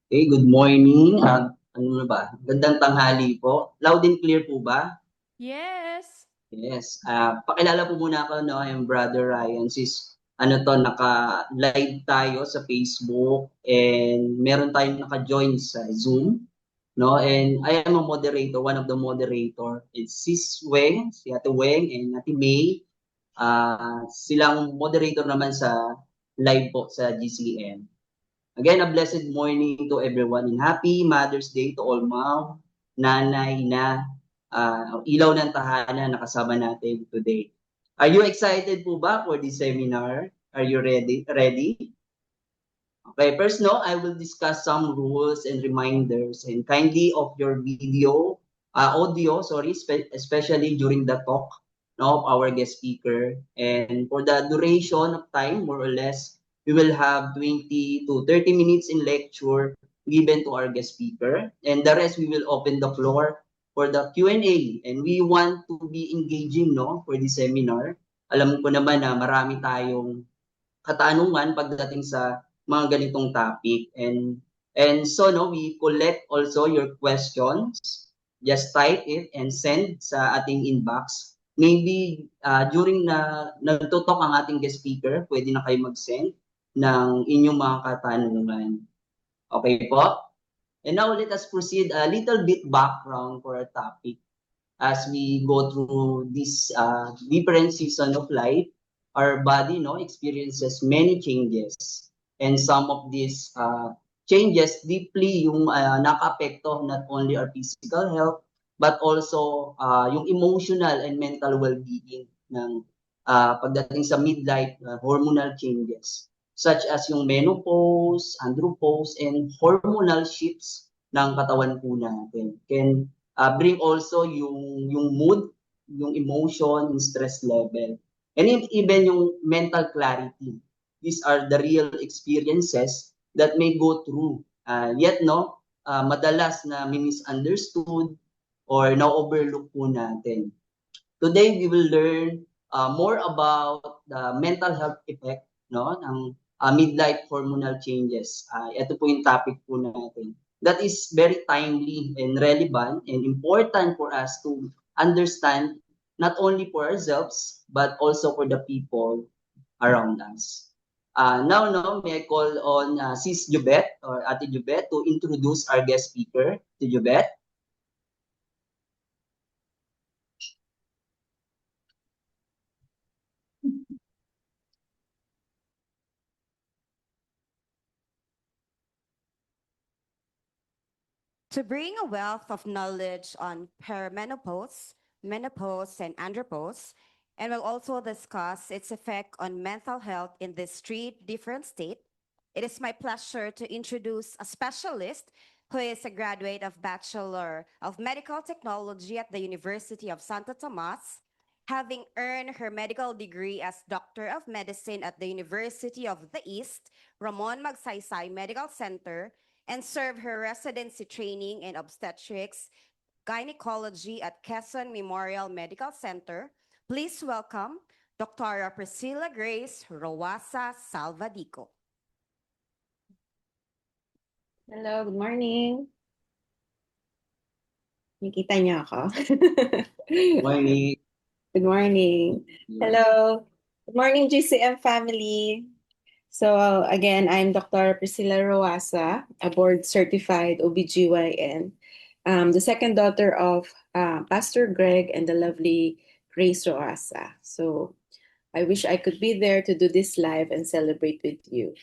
Okay, good morning. Ano na ba? Gandang tanghali po. Loud and clear po ba? Yes. Yes. Pakilala po muna ako, no? I'm Brother Ryan. Naka-live tayo sa Facebook and meron tayong naka-join sa Zoom, no? And I am a moderator, one of the moderator. It's Sis Weng, si Ate Weng and Ate May. Silang moderator naman sa live po sa GCM. Again, a blessed morning to everyone and happy Mother's Day to all mom, nanay na ilaw ng tahanan na kasama natin today. Are you excited po ba for this seminar? Are you ready? Ready? Okay, first no, I will discuss some rules and reminders and kindly off your audio, sorry, especially during the talk no, of our guest speaker. And for the duration of time, more or less, we will have 20 to 30 minutes in lecture given to our guest speaker. And the rest, we will open the floor for the Q&A. And we want to be engaging no, for this seminar. Alam ko naman na marami tayong katanungan pagdating sa mga ganitong topic and so no we collect also your questions, just type it and send sa ating inbox, maybe during na nagtutok ang ating guest speaker pwede na kayo mag-send ng inyong mga katanungan. Okay po, and now let us proceed a little bit background for our topic as we go through this different season of life. Our body no experiences many changes, and some of these changes deeply yung nakaapekto not only our physical health but also yung emotional and mental well-being ng pagdating sa midlife hormonal changes such as yung menopause, andropause, and hormonal shifts ng katawan po natin can bring also yung mood, yung emotion, yung stress level, and even yung mental clarity. These are the real experiences that may go through. Yet no, madalas na misunderstood or na-overlook po natin. Today we will learn more about the mental health effect no ng midlife hormonal changes. Ito po yung topic po natin. That is very timely and relevant and important for us to understand not only for ourselves but also for the people around us. Now, no, may I call on Sis Jubet or Ate Jubet to introduce our guest speaker, to Jubet. To bring a wealth of knowledge on perimenopause, menopause, and andropause, and we'll also discuss its effect on mental health in these three different states. It is my pleasure to introduce a specialist who is a graduate of Bachelor of Medical Technology at the University of Santo Tomas, having earned her medical degree as Doctor of Medicine at the University of the East, Ramon Magsaysay Medical Center, and served her residency training in obstetrics, gynecology at Quezon Memorial Medical Center. Please welcome Dr. Priscilla Grace Roasa Salvadico. Hello, good morning. Nakita niyo ako? Morning. Good morning. Hello. Good morning, GCM family. So again, I'm Dr. Priscilla Roasa, a board-certified OBGYN, the second daughter of Pastor Greg and the lovely Grace Roasa. So I wish I could be there to do this live and celebrate with you.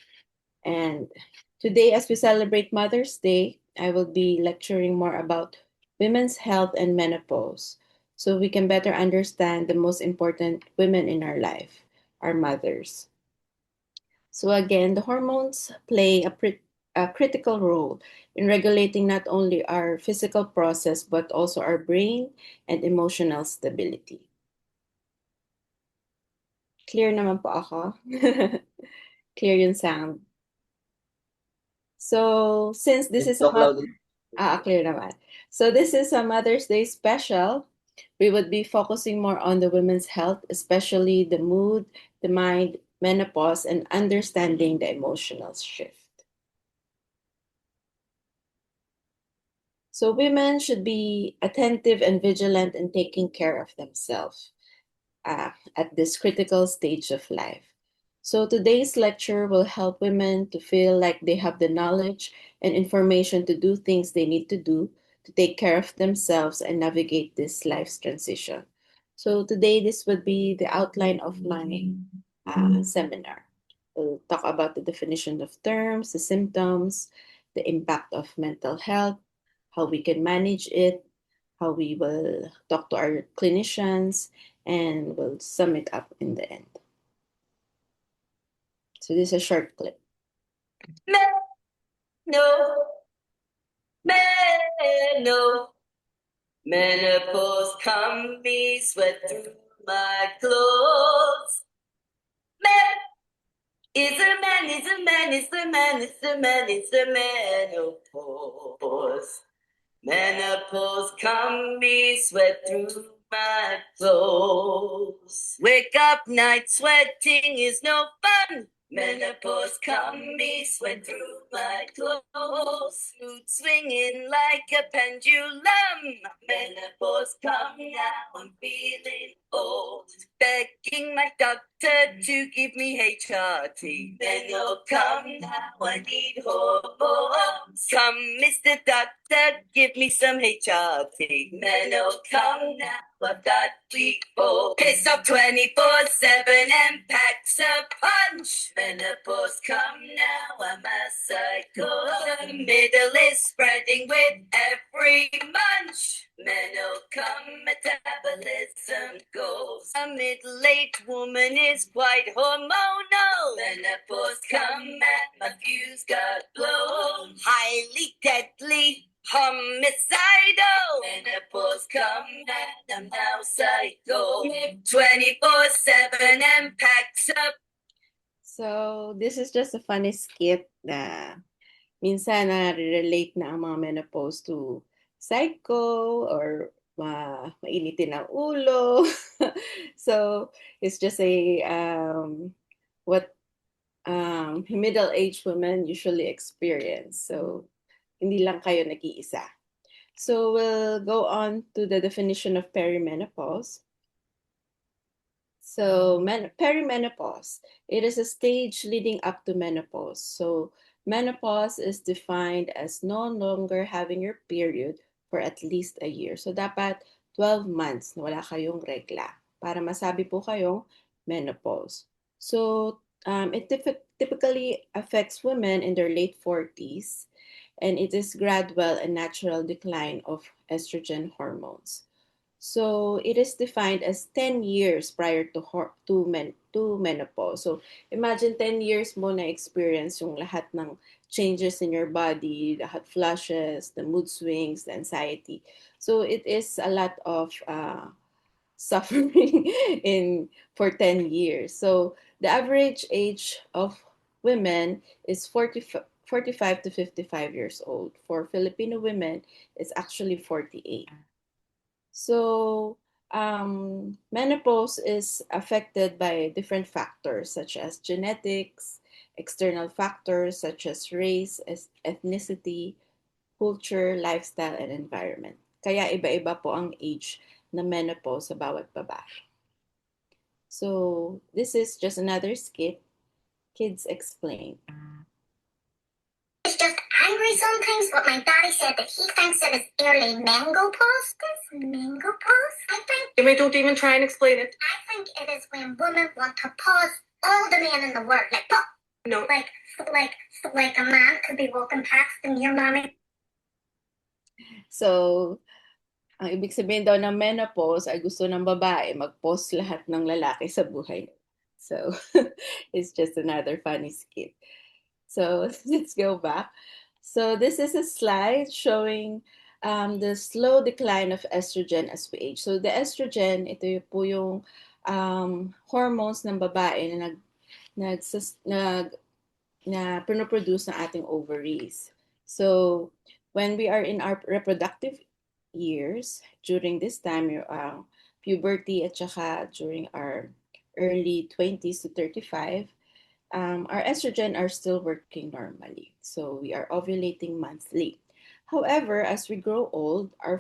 And today, as we celebrate Mother's Day, I will be lecturing more about women's health and menopause so we can better understand the most important women in our life, our mothers. So again, the hormones play a critical role in regulating not only our physical process but also our brain and emotional stability. Clear naman po ako? Clear yung sound. So since this is clear naman. So this is a Mother's Day special. We would be focusing more on the women's health, especially the mood, the mind, menopause, and understanding the emotional shift. So women should be attentive and vigilant in taking care of themselves at this critical stage of life. So today's lecture will help women to feel like they have the knowledge and information to do things they need to do to take care of themselves and navigate this life's transition. So today, this would be the outline of my seminar. We'll talk about the definition of terms, the symptoms, the impact of mental health, how we can manage it, how we will talk to our clinicians, and we'll sum it up in the end. So this is a short clip. Menopause come me sweat through my clothes. Is a man, is a man, is a man, is a man, is a menopause. Menopause come me sweat through my clothes. Wake up night sweating is no fun. Menopause come me sweat through my clothes. Mood swinging like a pendulum. Menopause come now, I'm feeling old. Begging my doctor to give me HRT. Then you'll come now, I need hormones. Come, Mr. Doctor, give me some HRT. Then you'll come now, I've got weak bones. Piss off 24/7 and packs a punch. Menopause come now, I'm a psycho. The middle is spreading with every munch. Menopause metabolism goes. A middle-aged woman is quite hormonal. Menopause come and my fuse got blown. Highly deadly, homicidal. Menopause come and I'm now psycho. 24/7 and packs up. So this is just a funny skit na minsan na-relate na ang mga menopause to psycho or mainitin ang ulo. So it's just a what middle-aged women usually experience. So hindi lang kayo nag-iisa. So we'll go on to the definition of perimenopause. So perimenopause, it is a stage leading up to menopause. So menopause is defined as no longer having your period for at least a year. So dapat 12 months na wala kayong regla para masabi po kayong menopause. So it typically affects women in their late 40s, and it is gradual and natural decline of estrogen hormones. So it is defined as 10 years prior to menopause. So imagine 10 years mo na experience yung lahat ng changes in your body, the hot flushes, the mood swings, the anxiety. So it is a lot of suffering for 10 years. So the average age of women is 45 to 55 years old. For Filipino women, it's actually 48. So menopause is affected by different factors such as genetics, external factors such as race, ethnicity, culture, lifestyle, and environment. Kaya iba-iba po ang age na menopause sa bawat babae. So this is just another skit. Kids explain. It's just angry sometimes, but my daddy said that he thinks it is early mango pause. Mango pause? I think Maybe don't even try and explain it. it is when women want to pause all the men in the world. Like pause. No. Like a man could be walking past and your mommy. So, ang ibig sabihin daw ng menopause ay gusto ng babae mag-pause lahat ng lalaki sa buhay. So, it's just another funny skit. So, let's go back. So, this is a slide showing the slow decline of estrogen as we age. So, the estrogen, ito po yung hormones ng babae na pinoproduce ng ating ovaries. So, when we are in our reproductive years, during this time, puberty at saka during our early 20s to 35, our estrogen are still working normally. So we are ovulating monthly. However, as we grow old, our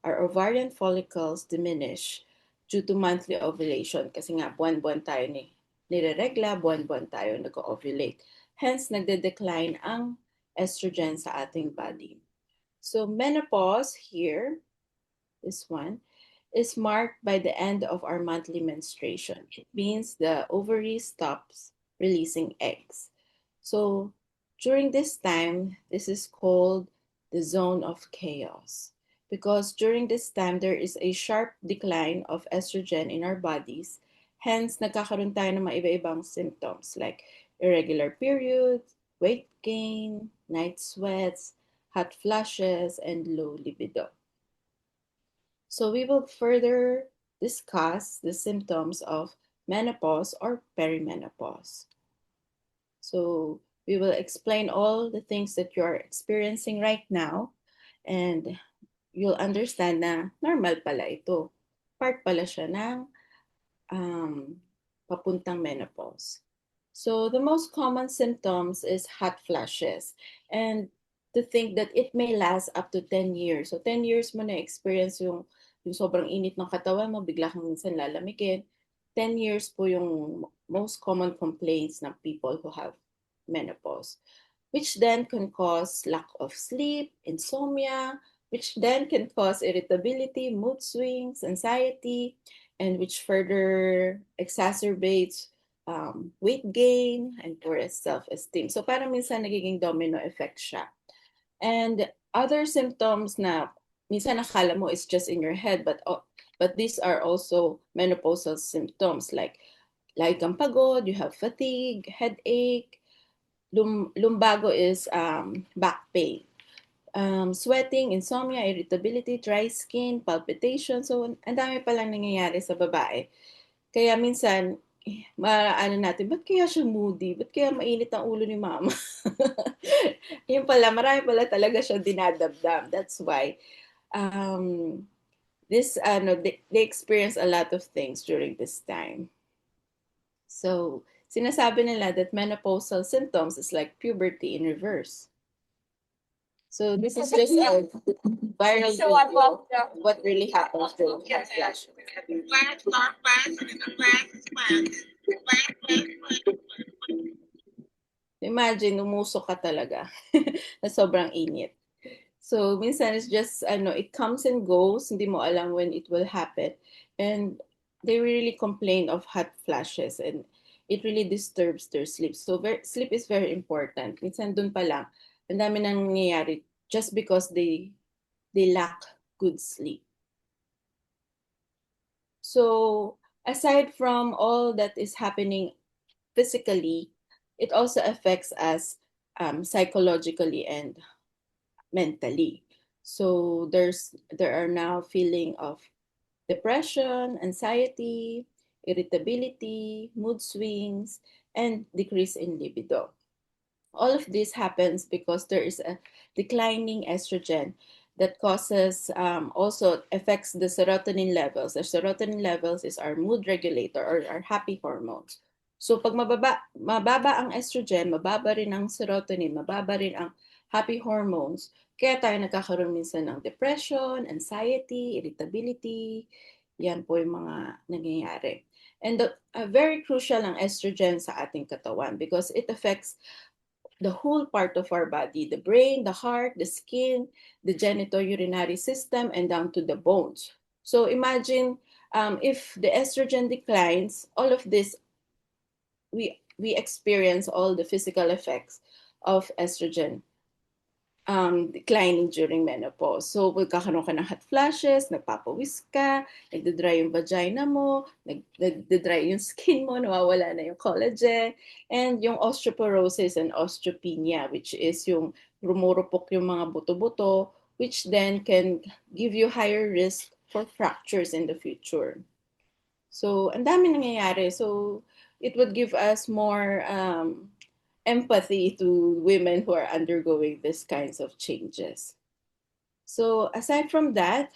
ovarian follicles diminish due to monthly ovulation kasi nga buwan-buwan tayo nireregla, buwan-buwan tayo nag-ovulate. Hence, nagde-decline ang estrogen sa ating body. So menopause here, this one, is marked by the end of our monthly menstruation. It means the ovary stops releasing eggs. So during this time, this is called the zone of chaos. Because during this time, there is a sharp decline of estrogen in our bodies. Hence, nagkakaroon tayo ng mga iba-ibang symptoms like irregular periods, weight gain, night sweats, hot flashes, and low libido. So we will further discuss the symptoms of menopause or perimenopause. So we will explain all the things that you're experiencing right now, and you'll understand na normal pala ito. Part pala siya ng papuntang menopause. So the most common symptoms is hot flashes, and to think that it may last up to 10 years. So 10 years mo na-experience yung sobrang init ng katawan mo, bigla kang minsan lalamigin. 10 years po yung most common complaints ng people who have menopause, which then can cause lack of sleep, insomnia, which then can cause irritability, mood swings, anxiety, and which further exacerbates weight gain and poor self-esteem. So parang minsan nagiging domino effect siya. And other symptoms na minsan akala mo is just in your head, but these are also menopausal symptoms like kang pagod, you have fatigue, headache, lumbago is back pain. Sweating, insomnia, irritability, dry skin, palpitation. So, ang dami palang nangyayari sa babae. Kaya minsan, maano natin, ba't kaya siya moody? Ba't kaya mainit ang ulo ni mama? Yun pala, marami pala talaga siya dinadabdam. That's why they experience a lot of things during this time. So, sinasabi nila that menopausal symptoms is like puberty in reverse. So this is just a viral video of what really happens during hot flashes. Imagine, umusok ka talaga na sobrang init. So minsan it's just, it comes and goes, hindi mo alam when it will happen. And they really complain of hot flashes and it really disturbs their sleep. So sleep is very important. Minsan dun pa lang, ang dami nang nangyayari just because they lack good sleep. So aside from all that is happening physically, it also affects us psychologically and mentally. So there are now feeling of depression, anxiety, irritability, mood swings, and decrease in libido. All of this happens because there is a declining estrogen that causes also affects the serotonin levels. The serotonin levels is our mood regulator or our happy hormones. So pag mababa ang estrogen, mababa rin ang serotonin, mababa rin ang happy hormones, kaya tayo nagkakaroon minsan ng depression, anxiety, irritability. Yan po yung mga nangyayari. And very crucial ang estrogen sa ating katawan because it affects the whole part of our body, the brain, the heart, the skin, the genitourinary system, and down to the bones. So imagine if the estrogen declines, all of this, we experience all the physical effects of estrogen declining during menopause. So, magkakaroon ka ng hot flashes, nagpapawis ka, nagdadry yung vagina mo, nagdadry yung skin mo, nawawala na yung collagen, and yung osteoporosis and osteopenia, which is yung rumurupok yung mga buto-buto, which then can give you higher risk for fractures in the future. So, ang dami nangyayari. So, it would give us more empathy to women who are undergoing these kinds of changes. So aside from that,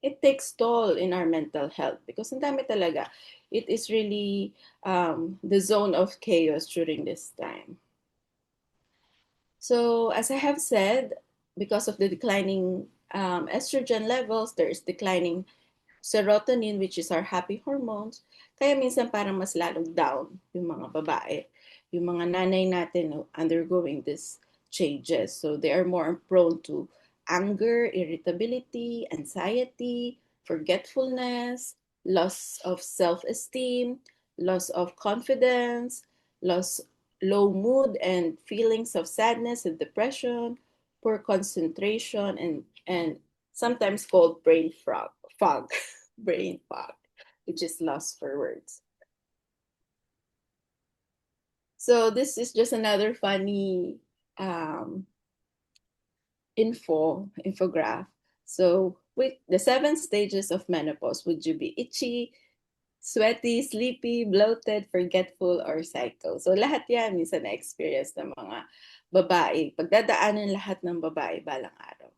it takes toll in our mental health because ang dami talaga. It is really the zone of chaos during this time. So as I have said, because of the declining estrogen levels, there is declining serotonin, which is our happy hormones. Kaya minsan parang mas lalong down yung mga babae, yung mga nanay natin undergoing these changes. So they are more prone to anger, irritability, anxiety, forgetfulness, loss of self-esteem, loss of confidence, low mood and feelings of sadness and depression, poor concentration, and sometimes called fog, brain fog, which is lost for words. So this is just another funny infograph. So with the 7 stages of menopause, would you be itchy, sweaty, sleepy, bloated, forgetful, or psycho? So lahat yan minsan na-experience ng mga babae. Pagdadaanan lahat ng babae balang araw.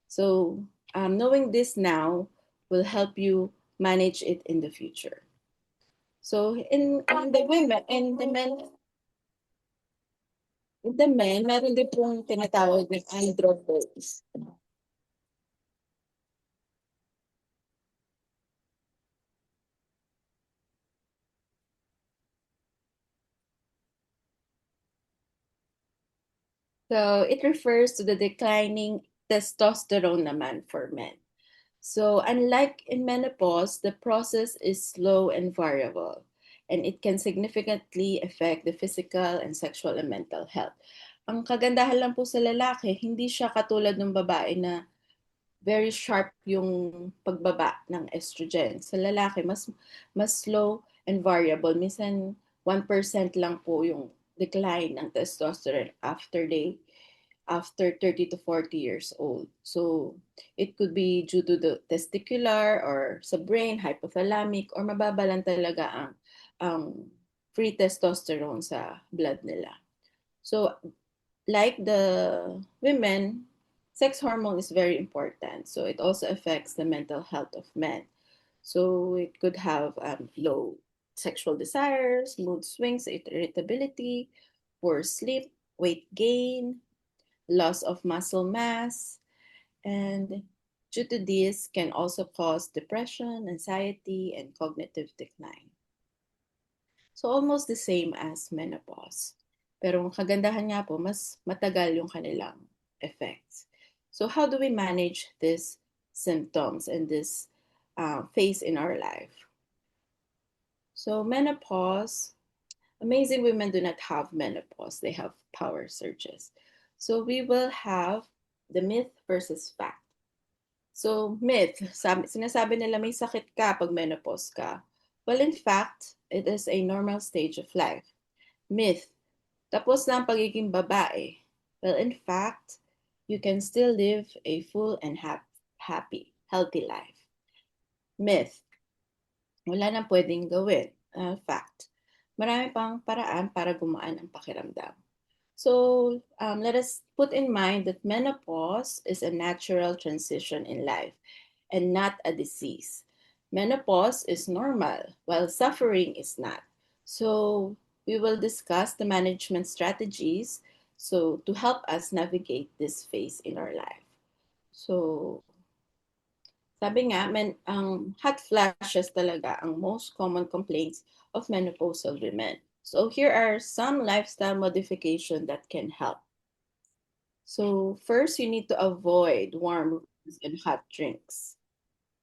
So knowing this now will help you manage it in the future. So in the women and the men, meron din pong tinatawag ng androgens. So it refers to the declining testosterone naman for men. So unlike in menopause, the process is slow and variable, and it can significantly affect the physical and sexual and mental health. Ang kagandahan lang po sa lalaki, hindi siya katulad ng babae na very sharp yung pagbaba ng estrogen. Sa lalaki, mas slow and variable. Minsan 1% lang po yung decline ng testosterone after 30 to 40 years old. So it could be due to the testicular or sa brain, hypothalamic, or mababa lang talaga ang free testosterone sa blood nila. So like the women, sex hormone is very important. So it also affects the mental health of men. So it could have low sexual desires, mood swings, irritability, poor sleep, weight gain, loss of muscle mass, and due to this can also cause depression, anxiety, and cognitive decline. So almost the same as menopause. Pero ang kagandahan nga po, mas matagal yung kanilang effects. So how do we manage these symptoms and this phase in our life? So menopause, amazing women do not have menopause. They have power surges. So we will have the myth versus fact. So myth, sinasabi nila may sakit ka pag menopause ka. Well, in fact, it is a normal stage of life. Myth, tapos na ang pagiging babae. Well, in fact, you can still live a full and happy, healthy life. Myth, wala nang pwedeng gawin. Fact, marami pang paraan para gumaan ang pakiramdam. So let us put in mind that menopause is a natural transition in life and not a disease. Menopause is normal, while suffering is not. So we will discuss the management strategies to help us navigate this phase in our life. So sabi nga, ang hot flashes talaga ang most common complaints of menopausal women. So here are some lifestyle modifications that can help. So first, you need to avoid warm rooms and hot drinks.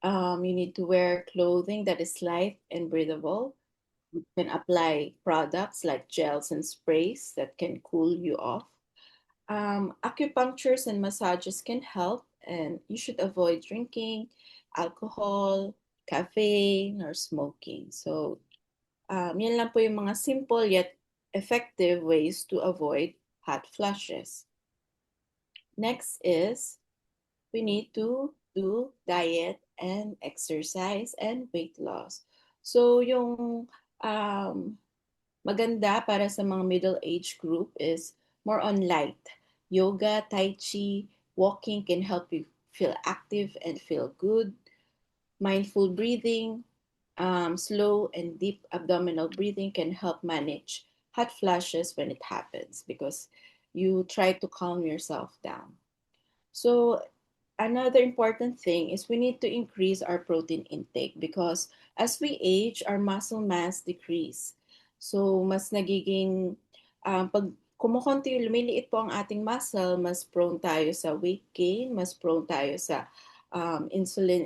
You need to wear clothing that is light and breathable. You can apply products like gels and sprays that can cool you off. Acupunctures and massages can help, and you should avoid drinking alcohol, caffeine, or smoking. So, yan lang po yung mga simple yet effective ways to avoid hot flushes. Next is we need to do diet and exercise and weight loss. So, yung maganda para sa mga middle age group is more on light. Yoga, Tai Chi, walking can help you feel active and feel good. Mindful breathing, slow and deep abdominal breathing can help manage hot flashes when it happens because you try to calm yourself down. So another important thing is we need to increase our protein intake because as we age, our muscle mass decrease. So mas nagiging, pag kumukonti, lumiliit po ang ating muscle, mas prone tayo sa weight gain, mas prone tayo sa insulin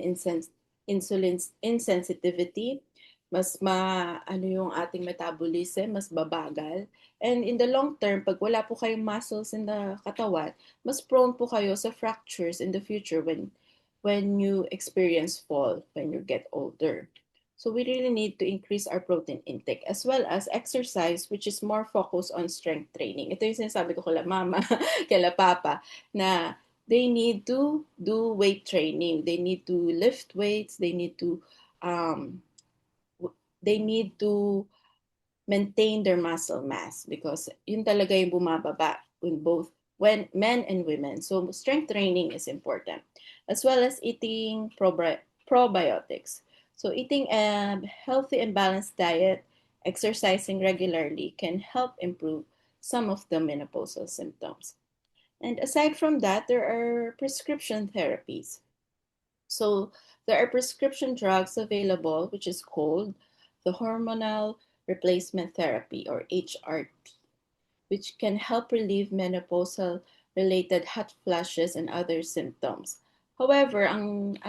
insensitivity, mas ano yung ating metabolism, mas babagal. And in the long term, pag wala po kayong muscles in the katawan, mas prone po kayo sa fractures in the future when you experience fall, when you get older. So we really need to increase our protein intake as well as exercise, which is more focused on strength training. Ito yung sinasabi ko kala mama, kala papa, na they need to do weight training. They need to lift weights. Um, they need to maintain their muscle mass because yun talaga yung bumababa in both when men and women. So strength training is important, as well as eating probiotics. So eating a healthy and balanced diet, exercising regularly can help improve some of the menopausal symptoms. And aside from that, there are prescription therapies. So there are prescription drugs available, which is called the hormonal replacement therapy or HRT, which can help relieve menopausal related hot flashes and other symptoms. However, ang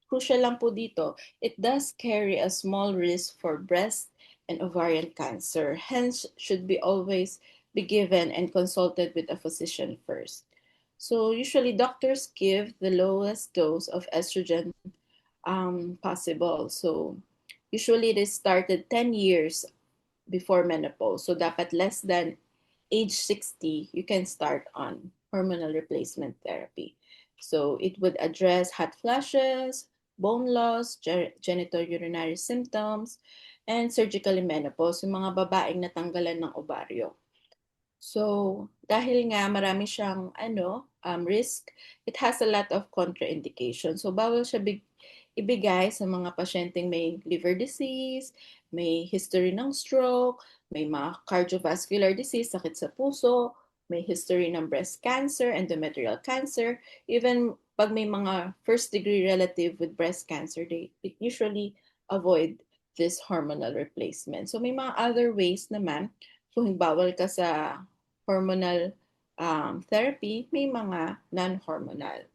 crucial lang po dito, it does carry a small risk for breast and ovarian cancer. Hence, should be always be given and consulted with a physician first. So usually doctors give the lowest dose of estrogen possible. So usually it is started 10 years before menopause. So dapat less than age 60, you can start on hormonal replacement therapy. So it would address hot flashes, bone loss, genitourinary symptoms, and surgically menopause, yung mga babaeng natanggalan ng ovaryo. So, dahil nga marami siyang risk, it has a lot of contraindications. So, bawal siya ibigay sa mga pasyenteng may liver disease, may history ng stroke, may mga cardiovascular disease, sakit sa puso, may history ng breast cancer, endometrial cancer, even pag may mga first degree relative with breast cancer, they usually avoid this hormonal replacement. So, may mga other ways naman kung bawal ka sa hormonal therapy, may mga non-hormonal.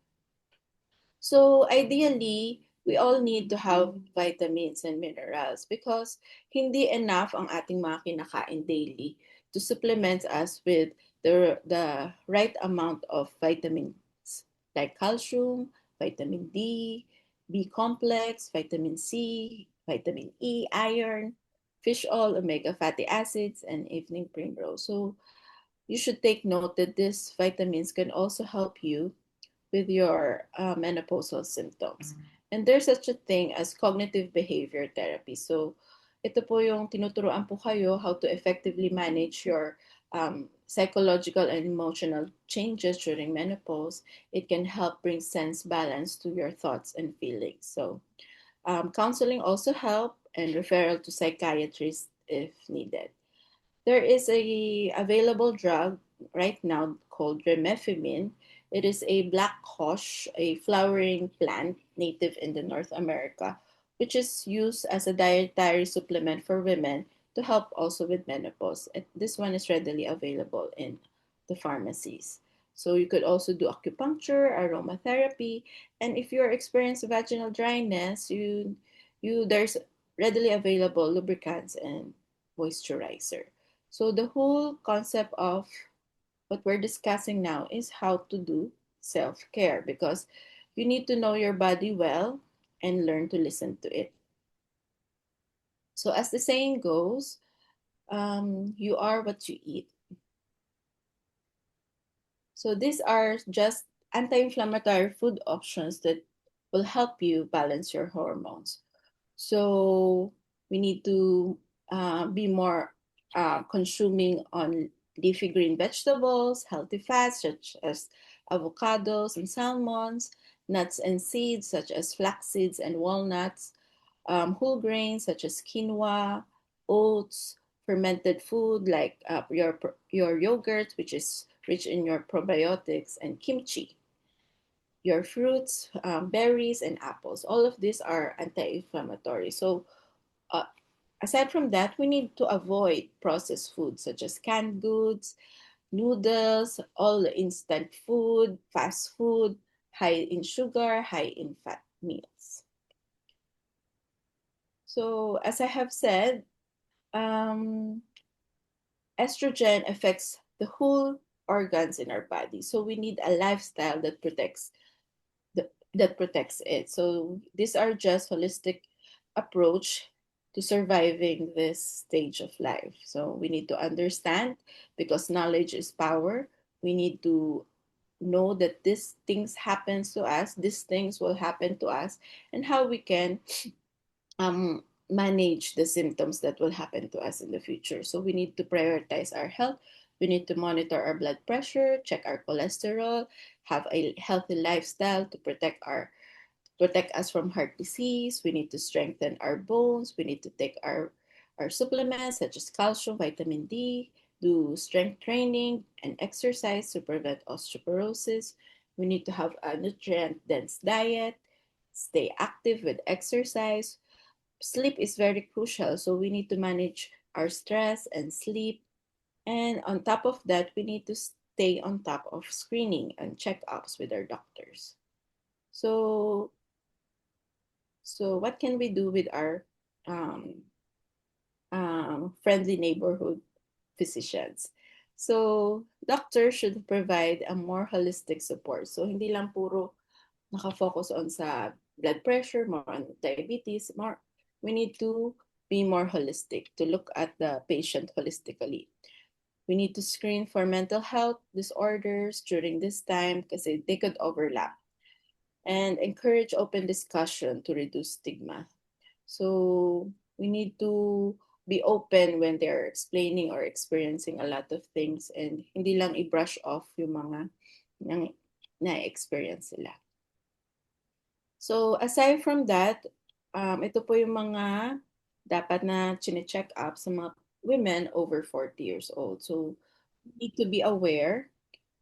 So ideally, we all need to have vitamins and minerals because hindi enough ang ating mga kinakain daily to supplement us with the right amount of vitamins like calcium, vitamin D, B complex, vitamin C, vitamin E, iron, fish oil, omega fatty acids, and evening primrose. So you should take note that these vitamins can also help you with your menopausal symptoms. And there's such a thing as cognitive behavior therapy. So ito po yung tinuturuan po kayo how to effectively manage your psychological and emotional changes during menopause. It can help bring sense balance to your thoughts and feelings. So counseling also help and referral to psychiatrists if needed. There is a available drug right now called remifemin. It is a black cosh, a flowering plant native in the North America, which is used as a dietary supplement for women to help also with menopause. This one is readily available in the pharmacies. So you could also do acupuncture, aromatherapy, and if you're experiencing vaginal dryness, there's readily available lubricants and moisturizer. So the whole concept of what we're discussing now is how to do self-care because you need to know your body well and learn to listen to it. So as the saying goes, you are what you eat. So these are just anti-inflammatory food options that will help you balance your hormones. So we need to be more consuming on leafy green vegetables, healthy fats such as avocados and salmons, nuts and seeds such as flax seeds and walnuts, whole grains such as quinoa, oats, fermented food like your yogurt, which is rich in your probiotics, and kimchi. your fruits, berries, and apples. All of these are anti-inflammatory. So aside from that, we need to avoid processed foods such as canned goods, noodles, all the instant food, fast food, high in sugar, high in fat meals. So as I have said, estrogen affects the whole organs in our body. So we need a lifestyle that protects it. So these are just holistic approach to surviving this stage of life. So we need to understand, because knowledge is power. We need to know that these things happens to us, these things will happen to us, and how we can manage the symptoms that will happen to us in the future. So we need to prioritize our health. We need to monitor our blood pressure, check our cholesterol, have a healthy lifestyle to protect us from heart disease. We need to strengthen our bones. We need to take our supplements such as calcium, vitamin D, do strength training and exercise to prevent osteoporosis. We need to have a nutrient dense diet, stay active with exercise. Sleep is very crucial, so we need to manage our stress and sleep. And on top of that, we need to stay on top of screening and checkups with our doctors. So what can we do with our friendly neighborhood physicians? So doctors should provide a more holistic support. So hindi lang puro nakafocus on sa blood pressure, more on diabetes, more we need to be more holistic, to look at the patient holistically. We need to screen for mental health disorders during this time because they could overlap, and encourage open discussion to reduce stigma. So we need to be open when they're explaining or experiencing a lot of things, and hindi lang i-brush off yung mga na-experience sila. So aside from that, ito po yung mga dapat na chine-check up sa mga women over 40 years old. So we need to be aware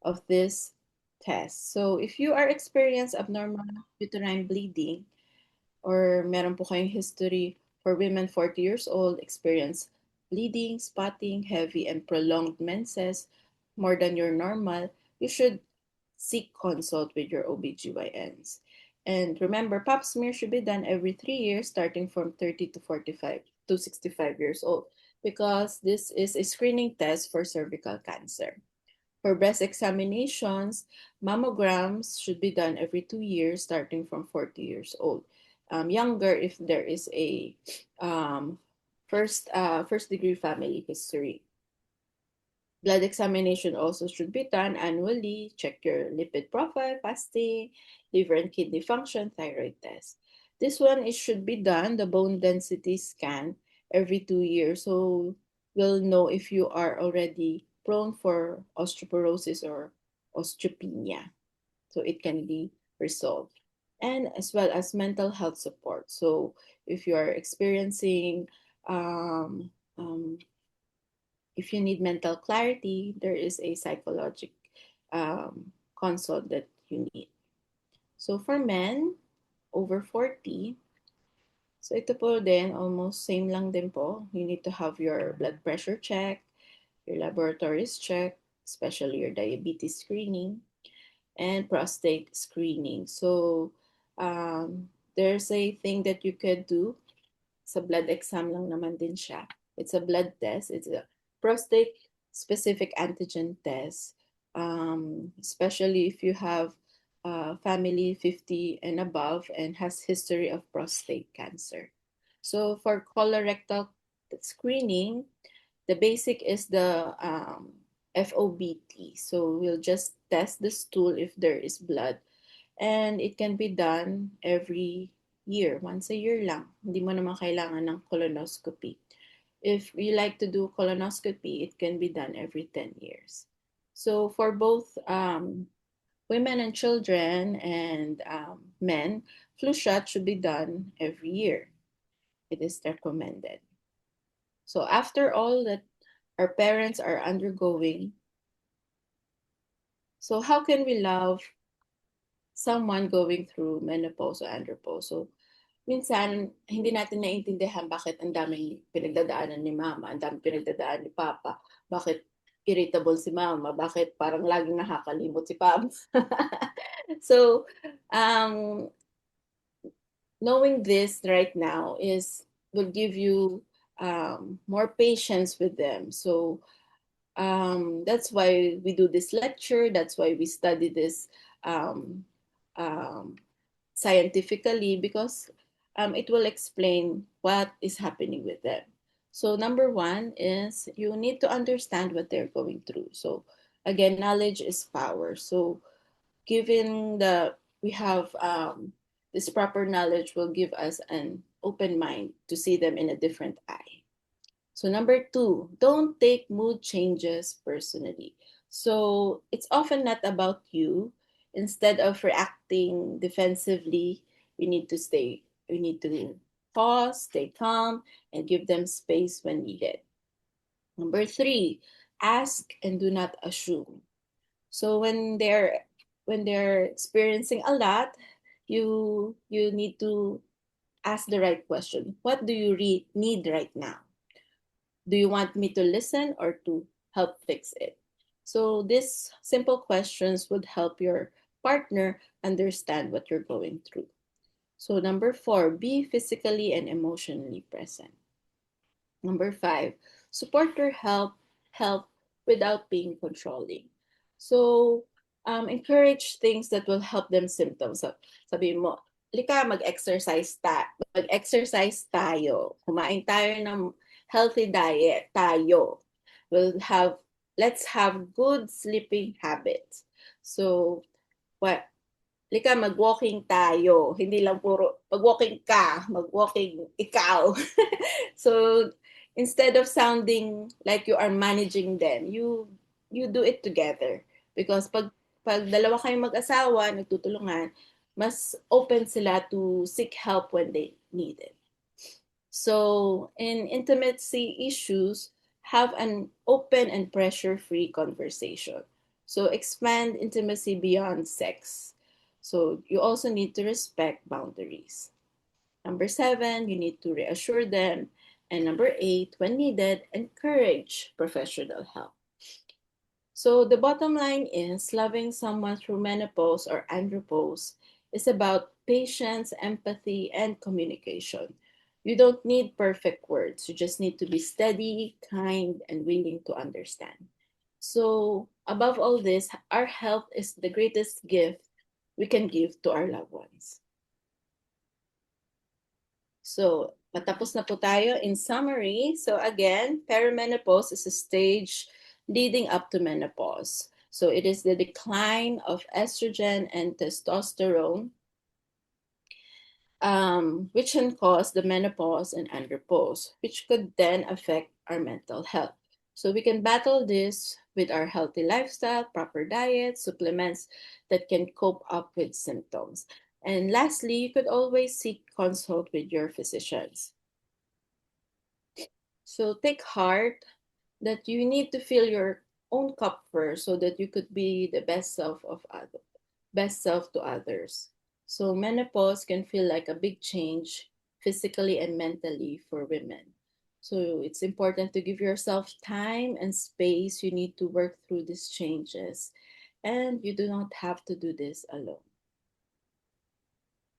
of this test. So if you are experiencing abnormal uterine bleeding, or meron po kayong history for women 40 years old, experience bleeding, spotting, heavy and prolonged menses more than your normal, you should seek consult with your OBGYNs. And remember, pap smear should be done every 3 years, starting from 30 to 45 to 65 years old, because this is a screening test for cervical cancer. For breast examinations, mammograms should be done every 2 years, starting from 40 years old. Younger if there is a first degree family history. Blood examination also should be done annually. Check your lipid profile, fasting, liver and kidney function, thyroid test. This one, it should be done, the bone density scan, every 2 years. So we'll know if you are already prone for osteoporosis or osteopenia. So it can be resolved. And as well as mental health support. So if you are experiencing if you need mental clarity, there is a psychologic consult that you need. So for men over 40, so ito po din, almost same lang din po. You need to have your blood pressure check, your laboratories check, especially your diabetes screening, and prostate screening. So there's a thing that you could do. Sa blood exam lang naman din siya. It's a blood test. It's a prostate specific antigen test, especially if you have family 50 and above and has history of prostate cancer. So for colorectal screening, the basic is the FOBT. So we'll just test the stool if there is blood, and it can be done every year, once a year lang. Hindi mo naman kailangan ng colonoscopy. If you like to do colonoscopy, it can be done every 10 years. So for both women and children and men, flu shot should be done every year. It is recommended. So after all that our parents are undergoing, so how can we love someone going through menopause or andropause. So, minsan, hindi natin naiintindihan bakit ang daming pinagdadaanan ni mama, ang daming pinagdadaanan ni papa, bakit irritable si mama, bakit parang laging nakakalimot si papa. So, um, knowing this right now will give you more patience with them. So that's why we do this lecture. That's why we study this um, um, scientifically, because it will explain what is happening with them. So number one is you need to understand what they're going through. So again, knowledge is power. So given the we have this proper knowledge will give us an open mind to see them in a different eye. So number two, don't take mood changes personally. So it's often not about you. Instead of reacting defensively, we need to pause, stay calm, and give them space when needed. Number three, ask and do not assume. So when they're experiencing a lot, you need to ask the right question. What do you need right now? Do you want me to listen or to help fix it? So these simple questions would help your partner understand what you're going through. So number four, be physically and emotionally present. Number five, support your help without being controlling. So, encourage things that will help them symptoms. So, sabi mo, lika, mag-exercise tayo. Kumain tayo ng healthy diet tayo. Let's have good sleeping habits. So, what, lika, mag-walking tayo. Hindi lang puro, mag-walking ka, mag-walking ikaw. So, instead of sounding like you are managing them, you do it together. Because pag dalawa kayong mag-asawa, nagtutulungan, mas open sila to seek help when they need it. So, in intimacy issues, have an open and pressure-free conversation. So, expand intimacy beyond sex. So, you also need to respect boundaries. Number seven, you need to reassure them. And number eight, when needed, encourage professional help. So the bottom line is loving someone through menopause or andropause is about patience, empathy, and communication. You don't need perfect words. You just need to be steady, kind, and willing to understand. So above all this, our health is the greatest gift we can give to our loved ones. So, matapos na po tayo. In summary, so again, perimenopause is a stage leading up to menopause. So, it is the decline of estrogen and testosterone, which can cause the menopause and andropause, which could then affect our mental health. So, we can battle this with our healthy lifestyle, proper diet, supplements that can cope up with symptoms. And lastly, you could always seek consult with your physicians. So take heart that you need to fill your own cup first so that you could be the best self to others. So menopause can feel like a big change physically and mentally for women. So it's important to give yourself time and space. You need to work through these changes, and you do not have to do this alone.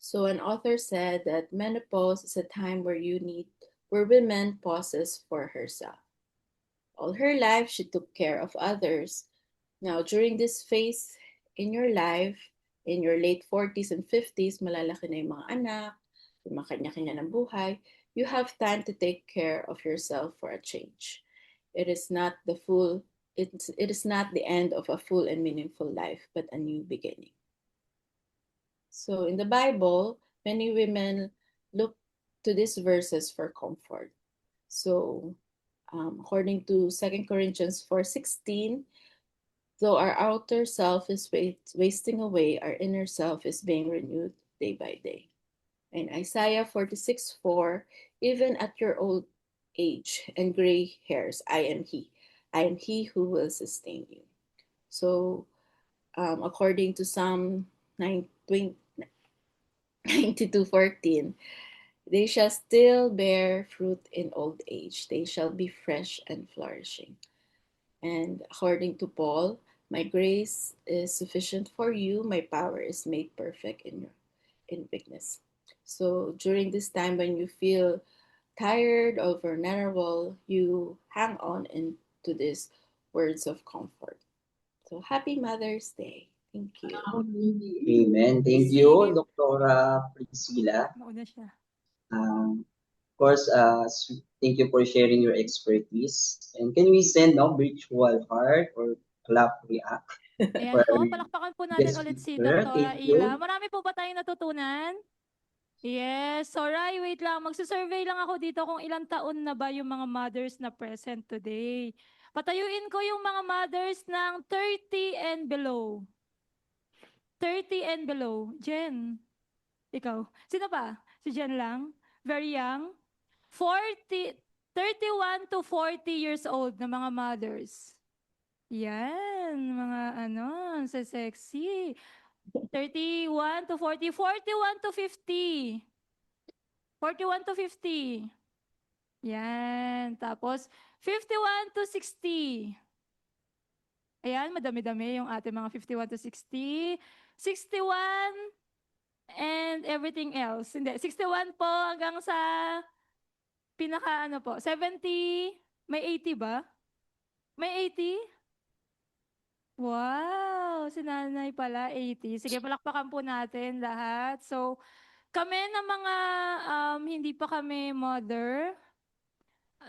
So an author said that menopause is a time where women pauses for herself. All her life, she took care of others. Now, during this phase in your life, in your late 40s and 50s, malalaki na yung mga anak, yung mga kanya-kanya ng buhay, you have time to take care of yourself for a change. It is not the end of a full and meaningful life, but a new beginning. So in the Bible, many women look to these verses for comfort. So according to 2 Corinthians 4:16, though our outer self is wasting away, our inner self is being renewed day by day. And Isaiah 46:4, even at your old age and gray hairs, I am He. I am He who will sustain you. So according to Psalm 92:14. They shall still bear fruit in old age. They shall be fresh and flourishing. And according to Paul, my grace is sufficient for you. My power is made perfect in weakness. So during this time when you feel tired or vulnerable, you hang on into these words of comfort. So happy Mother's Day. Thank you. Amen. Thank you, Sige. Dr. Priscilla. Mauna siya. Of course, thank you for sharing your expertise. And can we send virtual heart or clap react? Ayan po, palakpakan po natin Yes, ulit si sir. Dr. Thank you. Ila. Marami po ba tayong natutunan? Yes. Sorry, wait lang. Magsusurvey lang ako dito kung ilang taon na ba yung mga mothers na present today. Patayuin ko yung mga mothers ng 30 and below. 30 and below. Jen, ikaw. Sino pa? Si Jen lang? Very young? 31 to 40 years old na mga mothers. Yan, mga sexy. 31 to 40, 41 to 50. 41 to 50. Yan, tapos 51 to 60. Ayan, madami-dami yung ating mga 51 to 60. 61 and everything else. Hindi, 61 po hanggang sa pinaka 70. May 80 ba? May 80? Wow, si nanay pala, 80. Sige, palakpakan po natin lahat. So, kami na mga hindi pa kami mother,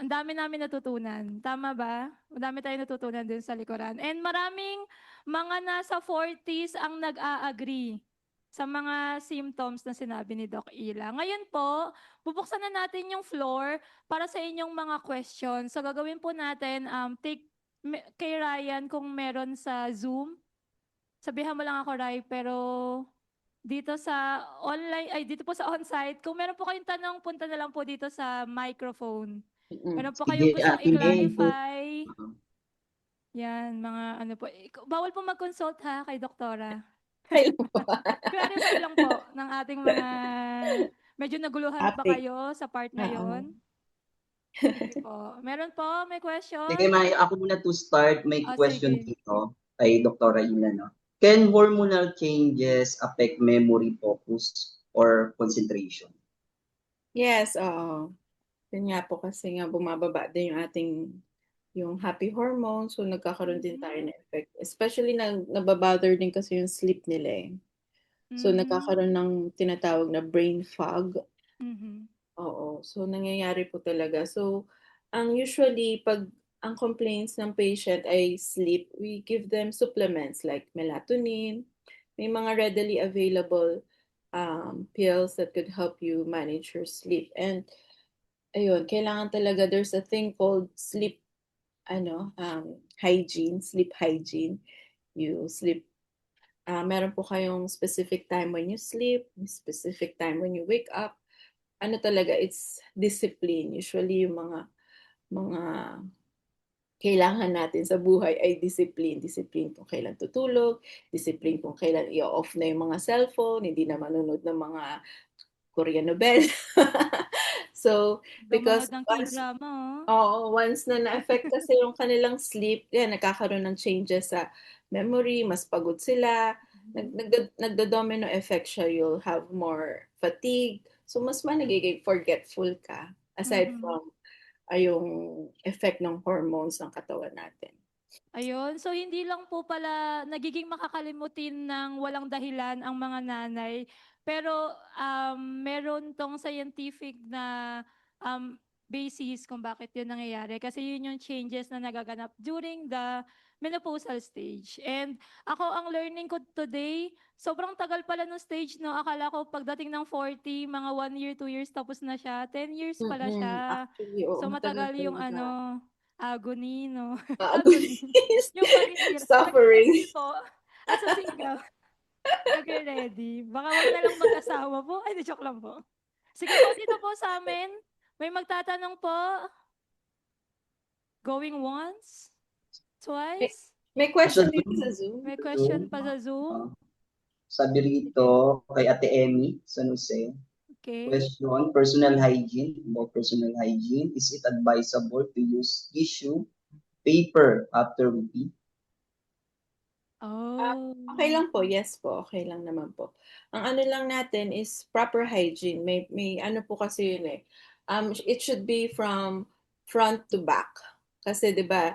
ang dami namin natutunan. Tama ba? Madami tayong natutunan din sa likuran. And maraming mga nasa 40s ang nag-a-agree sa mga symptoms na sinabi ni Doc Ila. Ngayon po, bubuksan na natin yung floor para sa inyong mga questions. So, gagawin po natin, kay Ryan kung meron sa Zoom. Sabihan mo lang ako, Ray, pero dito sa online, dito po sa on-site, kung meron po kayong tanong, punta na lang po dito sa microphone. Meron po kayong Sige, gustong Ate May. i-clarify. Yan, mga po. Bawal po mag-consult ha kay doktora. Clarify lang po ng ating mga medyo naguluhan ba kayo sa part na yon? Sige po. Meron po? May question? Sige, ako muna to start. May question Sige. dito kay Dr. Ila. Can hormonal changes affect memory, focus, or concentration? Yes, yun nga po kasi nga bumababa din yung happy hormone, so nagkakaroon din tayo ng effect. Especially nababother din kasi yung sleep nila eh. So nagkakaroon ng tinatawag na brain fog. Oo, so nangyayari po talaga. So usually pag ang complaints ng patient ay sleep, we give them supplements like melatonin. May mga readily available pills that could help you manage your sleep. And ayun, kailangan talaga, there's a thing called sleep hygiene, sleep hygiene. You sleep, meron po kayong specific time when you sleep, specific time when you wake up. Talaga, it's discipline. Usually yung mga kailangan natin sa buhay ay discipline. Discipline kung kailan tutulog, discipline kung kailan i-off na yung mga cellphone, hindi na manunod ng mga Korean novela. So, because once na na-affect kasi yung kanilang sleep, nagkakaroon ng changes sa memory, mas pagod sila, nagdo-domino effect siya, you'll have more fatigue, so mas nagiging forgetful ka, aside from yung effect ng hormones ng katawan natin. Ayun, so hindi lang po pala nagiging makakalimutin ng walang dahilan ang mga nanay, pero meron tong scientific na basis kung bakit yun nangyayari. Kasi yun yung changes na nagaganap during the menopausal stage. And ako, ang learning ko today, sobrang tagal pala ng stage, no? Akala ko pagdating ng 40, mga 1 year, 2 years, tapos na siya. 10 years pala siya. Actually, so matagal yung talaga. agony, no? Agony. Yung paghihirap. Suffering. Po, as a single. Okay, ready. Baka wag na lang mag-asawa po. Ay, joke lang po. Sige po, dito po sa amin. May magtatanong po. Going once? Twice? May question dito sa Zoom? May question pa sa Zoom? sabi rito kay Ate Emmy San Jose. Okay. Question, personal hygiene. About personal hygiene, is it advisable to use tissue paper after we pee? Oh. Okay lang po, yes po, okay lang naman po. Ang ano lang natin is proper hygiene. May ano po kasi yun eh. It should be from front to back. Kasi 'di ba,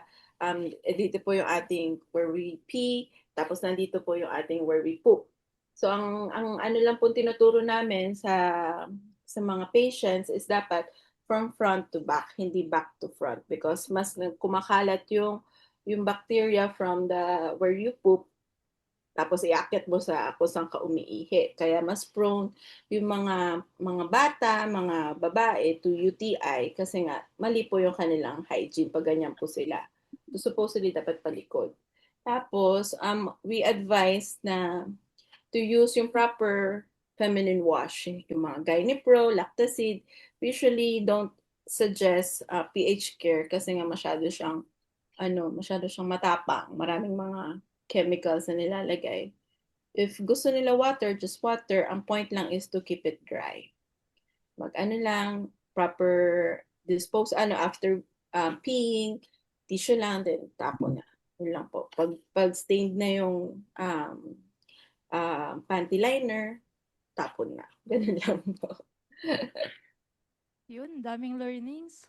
dito po yung ating where we pee, tapos nandito po yung ating where we poop. So ang ano lang po tinuturo namin sa mga patients is dapat from front to back, hindi back to front because mas kumakalat yung bacteria from the where you poop tapos iakyat mo sa kung saan ka umiihi. Kaya mas prone yung mga bata, mga babae to UTI kasi nga mali po yung kanilang hygiene pag ganyan po sila. So supposedly dapat palikod. Tapos we advise na to use yung proper feminine wash, yung mga Gynepro, Lactacid. We usually don't suggest pH care kasi nga masyado siyang matapang. Maraming mga chemicals na nilalagay. If gusto nila water, just water. Ang point lang is to keep it dry. Proper dispose, after peeing, tissue lang, then tapon na. Yun lang po. Pag stained na yung panty liner, tapon na. Ganun lang po. Yun, daming learnings.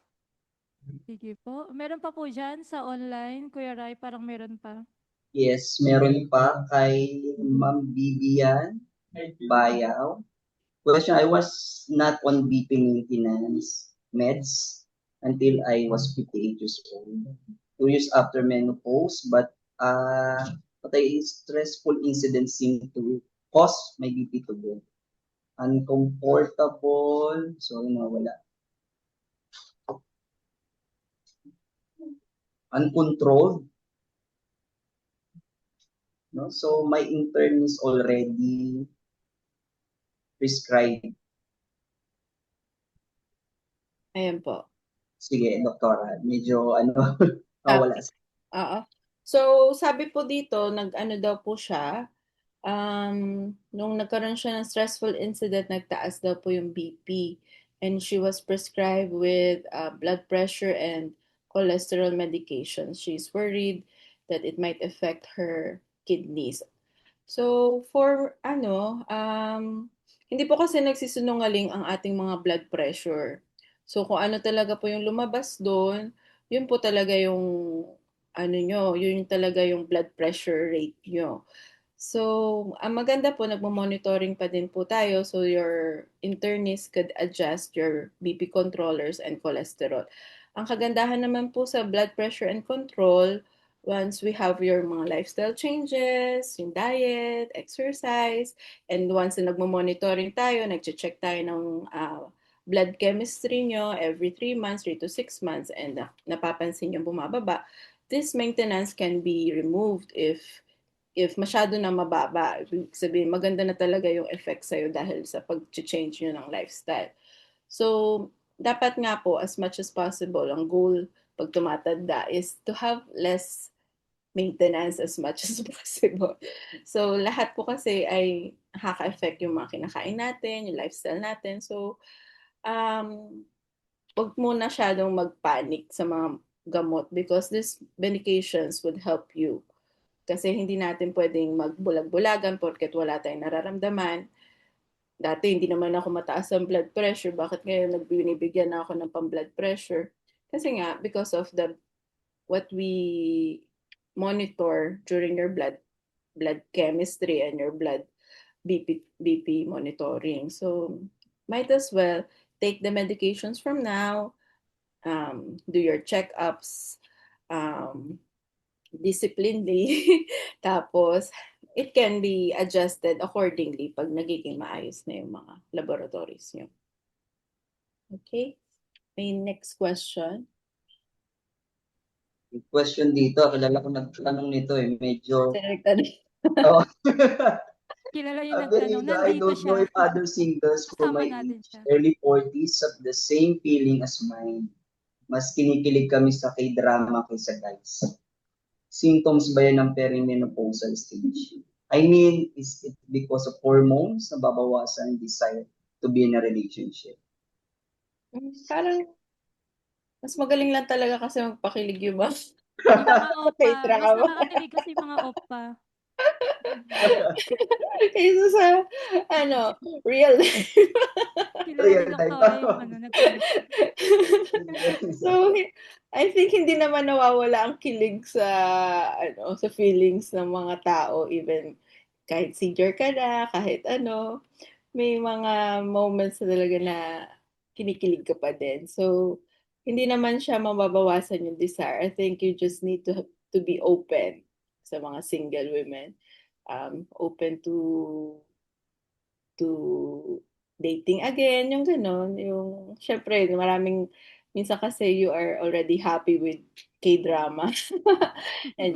Sige po. Meron pa po dyan sa online, Kuya Rai, parang meron pa. Yes, meron pa kay Ma'am Vivian Bayaw. Question, I was not on BP maintenance meds until I was 58 years old. 2 years after menopause, but a stressful incident seemed to cause my BP to go. Uncomfortable, so wala. Uncontrolled. No? So my intern is already prescribed. Ayan po. Sige, doktora, medyo wala. Oo. So, sabi po dito, nag-ano daw po siya, nung nagkaroon siya ng stressful incident, nagtaas daw po yung BP. And she was prescribed with blood pressure and cholesterol medication. She's worried that it might affect her kidneys. So, hindi po kasi nagsisinungaling ang ating mga blood pressure. So, kung ano talaga po yung lumabas doon, yun po talaga yun talaga yung blood pressure rate nyo. So, ang maganda po, nagmo-monitoring pa din po tayo. So, your internist could adjust your BP controllers and cholesterol. Ang kagandahan naman po sa blood pressure and control, once we have your mga lifestyle changes, yung diet, exercise, and once na nagmo-monitoring tayo, nag-check tayo ng blood chemistry nyo every 3 months, 3 to 6 months, and napapansin nyo bumababa, this maintenance can be removed if masyado na mababa. Ibig sabihin, maganda na talaga yung effect sa'yo dahil sa pag-change nyo ng lifestyle. So, dapat nga po, as much as possible, ang goal pag tumatanda is to have less maintenance as much as possible. So, lahat po kasi ay nakaka-affect yung mga kinakain natin, yung lifestyle natin. So, wag muna masyadong mag-panic sa mga gamot because these medications would help you. Kasi hindi natin pwedeng magbulag-bulagan porket wala tayong nararamdaman. Dati hindi naman ako mataas ang blood pressure. Bakit ngayon nagbibigyan na ako ng pang-blood pressure? Kasi nga, because of what we monitor during your blood chemistry and your blood BP monitoring. So, might as well take the medications from now, do your checkups, disciplinedly, tapos it can be adjusted accordingly pag nagiging maayos na yung mga laboratories nyo. Okay? May next question. Yung question dito, kilala ko nagtanong nito medyo... Oh. Kilala yung Sabi nagtanong, rito, I nandito don't know siya. if other singles for Kasama my natin age, siya. early 40s, have the same feeling as mine. Mas kinikilig kami sa K-drama kaysa guys. Symptoms ba yan ng perimenopausal stage? I mean, is it because of hormones na babawasan desire to be in a relationship? Parang mas magaling lang talaga kasi magpakilig yung mga Yung mga oppa. Mas K-drama. nakakakilig kasi yung mga oppa. Kaysa sa, real life. Sila Real ni life. Doktora yung nagtanong. So, I think hindi naman nawawala ang kilig sa, sa feelings ng mga tao, even kahit senior ka na, kahit may mga moments na talaga na kinikilig ka pa din. So, hindi naman siya mababawasan yung desire. I think you just need to be open sa mga single women. Open to dating again, yung gano'n. Yung, syempre, minsan kasi you are already happy with K-drama. And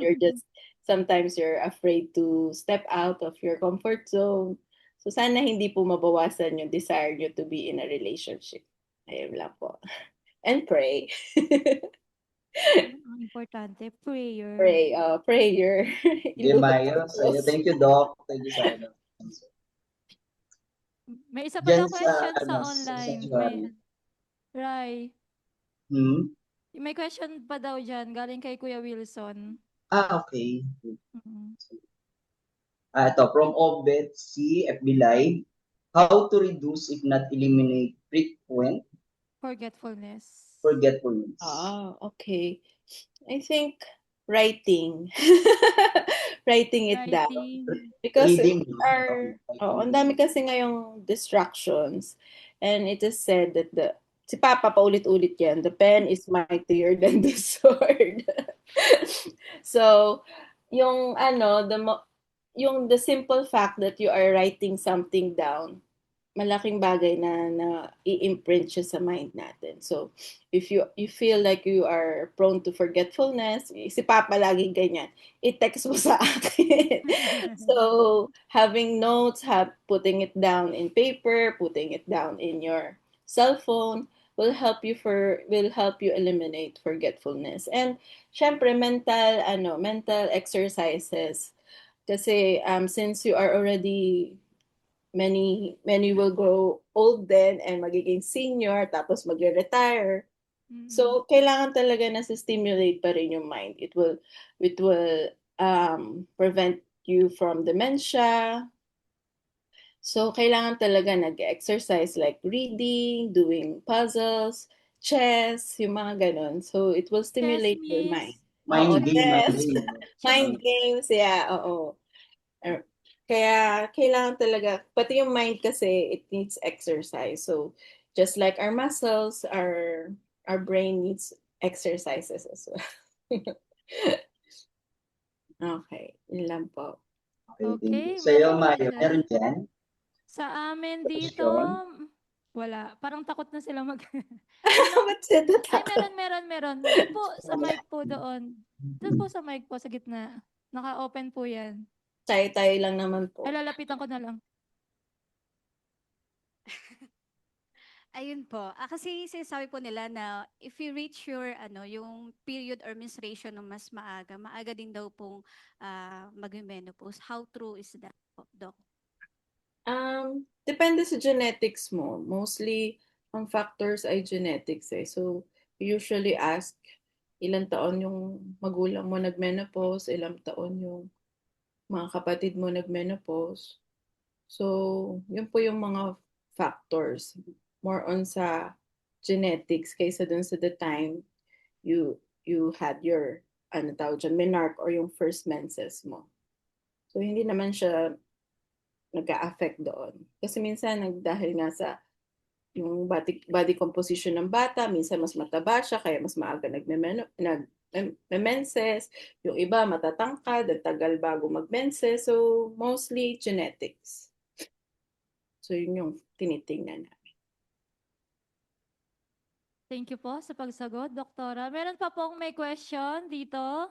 sometimes you're afraid to step out of your comfort zone. So, sana hindi po mabawasan yung desire nyo to be in a relationship. Ayun lang po. And pray. Ang importante, prayer. Prayer. Jemaya, sa'yo. Thank you, Doc. Thank you sa answer. May isa pa Diyan daw question sa sa online. sanctuary. Rai, may question pa daw dyan, galing kay Kuya Wilson. Okay. Mhm. Ito, from Obet C. FB Live. How to reduce, if not eliminate, frequent Forgetfulness. forgetfulness? Okay. I think writing. Writing it down. Writing. Because Reading. ang dami kasi ngayong distractions. And it is said that si Papa paulit-ulit yan, the pen is mightier than the sword. So, yung yung the simple fact that you are writing something down, malaking bagay na i-imprint siya sa mind natin. So, if you feel like you are prone to forgetfulness, si Papa laging ganyan, i-text mo sa akin. So, having notes, putting it down in paper, putting it down in your cell phone will help you eliminate forgetfulness. And syempre mental exercises kasi since you are already many will grow old then and magiging senior tapos magre-retire. So kailangan talaga na stimulate pa rin yung mind. It will prevent you from dementia. So kailangan talaga nag-exercise like reading, doing puzzles, chess, yung mga ganun. So it will stimulate your mind. Mind game. Mind games, yeah, oo. Kaya kailangan talaga, pati yung mind kasi, it needs exercise. So, just like our muscles, our brain needs exercises as well. Okay, yun lang po. Okay, Sa'yo, meron Mayo, meron dyan? Sa amin dito, Question? wala. Parang takot na sila What's it? Ay, meron. Doon po, sa mic po doon. Doon po sa mic po, sa gitna. Naka-open po yan. Tayo lang naman po. Ay, lalapitan ko na lang. Ayun po. Kasi sinasabi po nila na if you reach your yung period or menstruation na mas maaga din daw pong mag-menopause. How true is that po, Doc? Depende sa genetics mo. Mostly, ang factors ay genetics eh. So, we usually ask ilang taon yung magulang mo nag-menopause, ilang taon yung mga kapatid mo nag-menopause. So, yun po yung mga factors. More on sa genetics kaysa dun sa the time you had your menarche or yung first menses mo. So, hindi naman siya nag-a-affect doon. Kasi minsan, dahil nga sa yung body composition ng bata, minsan mas mataba siya, kaya mas maaga nag-menses. Yung iba, matatangkad, at tagal bago mag-menses. So, mostly genetics. So, yun yung tinitingnan namin. Thank you po sa pagsagot, Doktora. Meron pa pong may question dito?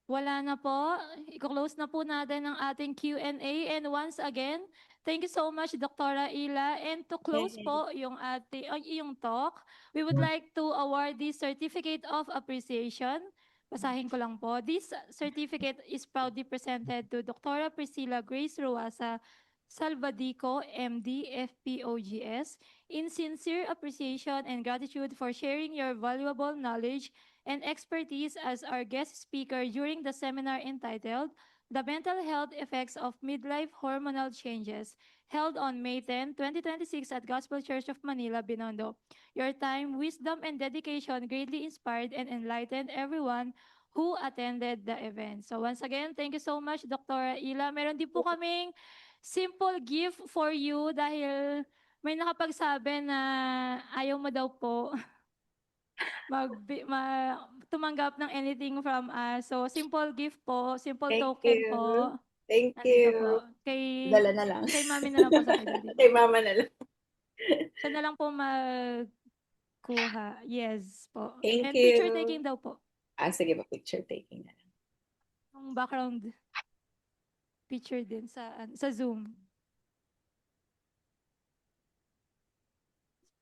Wala na po. I-close na po natin ang ating Q&A. And once again, thank you so much, Doktora Ila. And to close po yung iyong talk, we would like to award the Certificate of Appreciation Basahin ko lang po. This certificate is proudly presented to Dr. Priscilla Grace Roasa Salvadico, MD, FPOGS, in sincere appreciation and gratitude for sharing your valuable knowledge and expertise as our guest speaker during the seminar entitled The Mental Health Effects of Midlife Hormonal Changes, held on May 10, 2026 at Gospel Church of Manila, Binondo. Your time, wisdom, and dedication greatly inspired and enlightened everyone who attended the event. So once again, thank you so much, Dr. Ila. Meron din po kaming simple gift for you dahil may nakapagsabi na ayaw mo daw po tumanggap ng anything from us. So simple gift po, simple Thank token you. po. Thank Nandito po. you. Kay Dala na lang. mami na lang po sa akin. Daddy. Kay mama na lang. Siya na lang po magkuha. Yes po. Thank And picture you. taking daw po. Sige pa, picture taking na lang. Yung background picture din sa Zoom.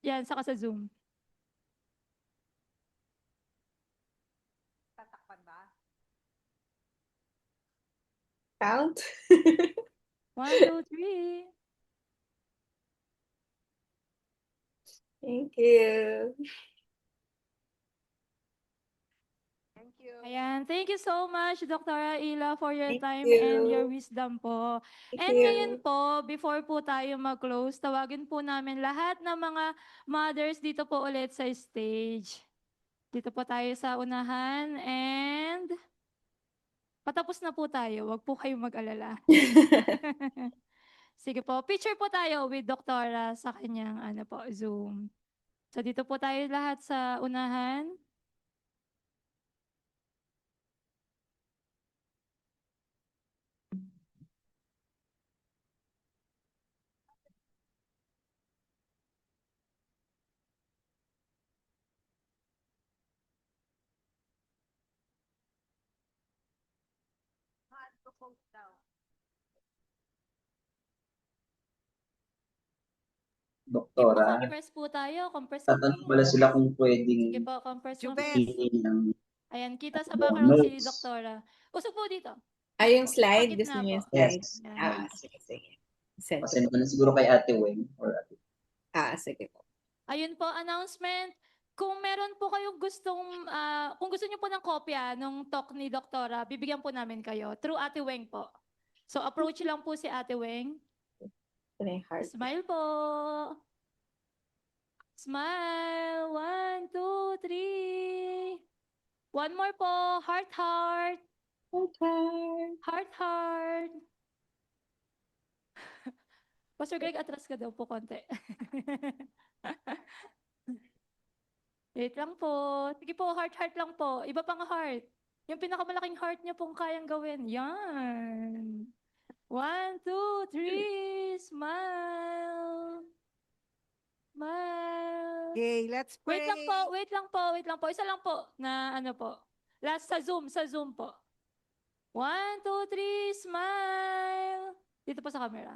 Yan, saka sa Zoom. Tatakpan ba? Count? 1, 2, 3. Thank you. Thank you. Ayan, thank you so much, Dr. Ila, for your Thank time you. and your wisdom po. Thank And you. ngayon po, before po tayo mag-close, tawagin po namin lahat ng mga mothers dito po ulit sa stage. Dito po tayo sa unahan and patapos na po tayo. Huwag po kayong mag-alala. Sige po, picture po tayo with Doktora sa kanyang Zoom. So dito po tayo lahat sa unahan. Sige po, Doktora, compress po tayo. Compress tatanong pala sila kung Sige pwedeng po, compress mo. Jubes. hingin ng Ayan, kita sa background si notes. Doktora. Usog po dito. Yung slide? Pakit Gusto na niyo yung po. slide? Yes. Ayan. Sige, sige. Send Pasend ko. ko na siguro kay Ate Weng or Ate. Sige po. Ayun po, announcement. Kung meron po kayong gustong, kung gusto niyo po ng kopya ng talk ni Doktora, bibigyan po namin kayo through Ate Weng po. So approach lang po si Ate Weng. Ito na yung heart. Smile po. Smile. 1, 2, 3. One more po. Heart, heart. Okay. Heart, heart. Pastor Greg, atras ka daw po konti. Wait lang po. Sige po, heart, heart lang po. Iba pang heart. Yung pinakamalaking heart niya pong kayang gawin. Yan. 1, 2, 3. Smile. Smile. Okay, let's pray. Wait lang po, wait lang po, wait lang po. Isa lang po na po. Last sa Zoom po. 1, 2, 3, smile. Dito po sa camera.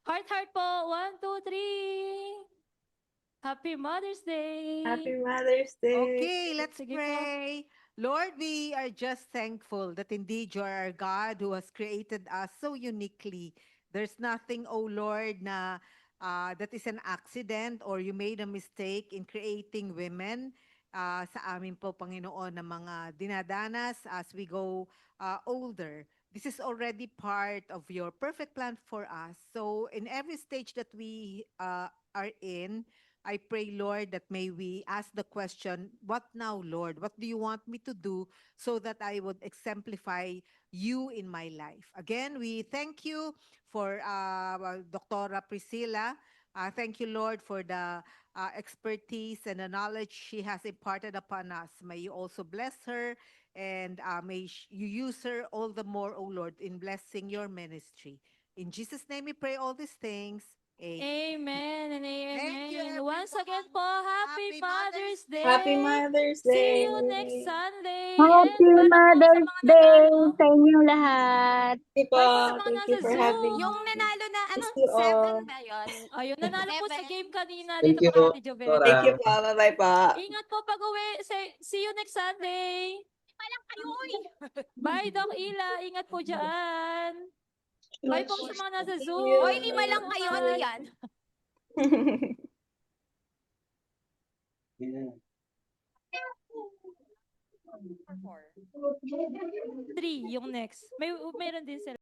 Heart, heart po. 1, 2, 3. Happy Mother's Day. Happy Mother's Day. Okay, let's Sige po. pray. Lord, we are just thankful that indeed you are our God who has created us so uniquely. There's nothing, oh Lord, that is an accident or you made a mistake in creating women sa amin po, Panginoon, na mga dinadanas as we go older. This is already part of your perfect plan for us. So in every stage that we are in, I pray, Lord, that may we ask the question, what now, Lord? What do you want me to do so that I would exemplify you in my life? Again, we thank you for Dr. Priscilla. Thank you, Lord, for the expertise and the knowledge she has imparted upon us. May you also bless her and may you use her all the more, O Lord, in blessing your ministry. In Jesus' name we pray all these things. Amen and Thank you, amen. Once everyone. again po, Happy Mother's Day. Happy Mother's Day. See you next Sunday. Happy And paano po sa Mother's mga Day nanalo? sa inyong lahat. Thank you po. Bye po sa mga Thank you nasa for Zoom. having Yung me. nanalo na, Miss you 7 all. ba yun? Ayun, nanalo po sa Seven. game kanina. Thank Dito you, po kay Ate Jobel. Doktora. Thank you po. Bye-bye po. Ingat po pag uwi. See you next Sunday. Bye, Doc Ila. Ingat po dyan. Bye po sa mga nasa Zoom. you. Thank you so much. yan? Yeah. 3 yung next. Mayroon din sila.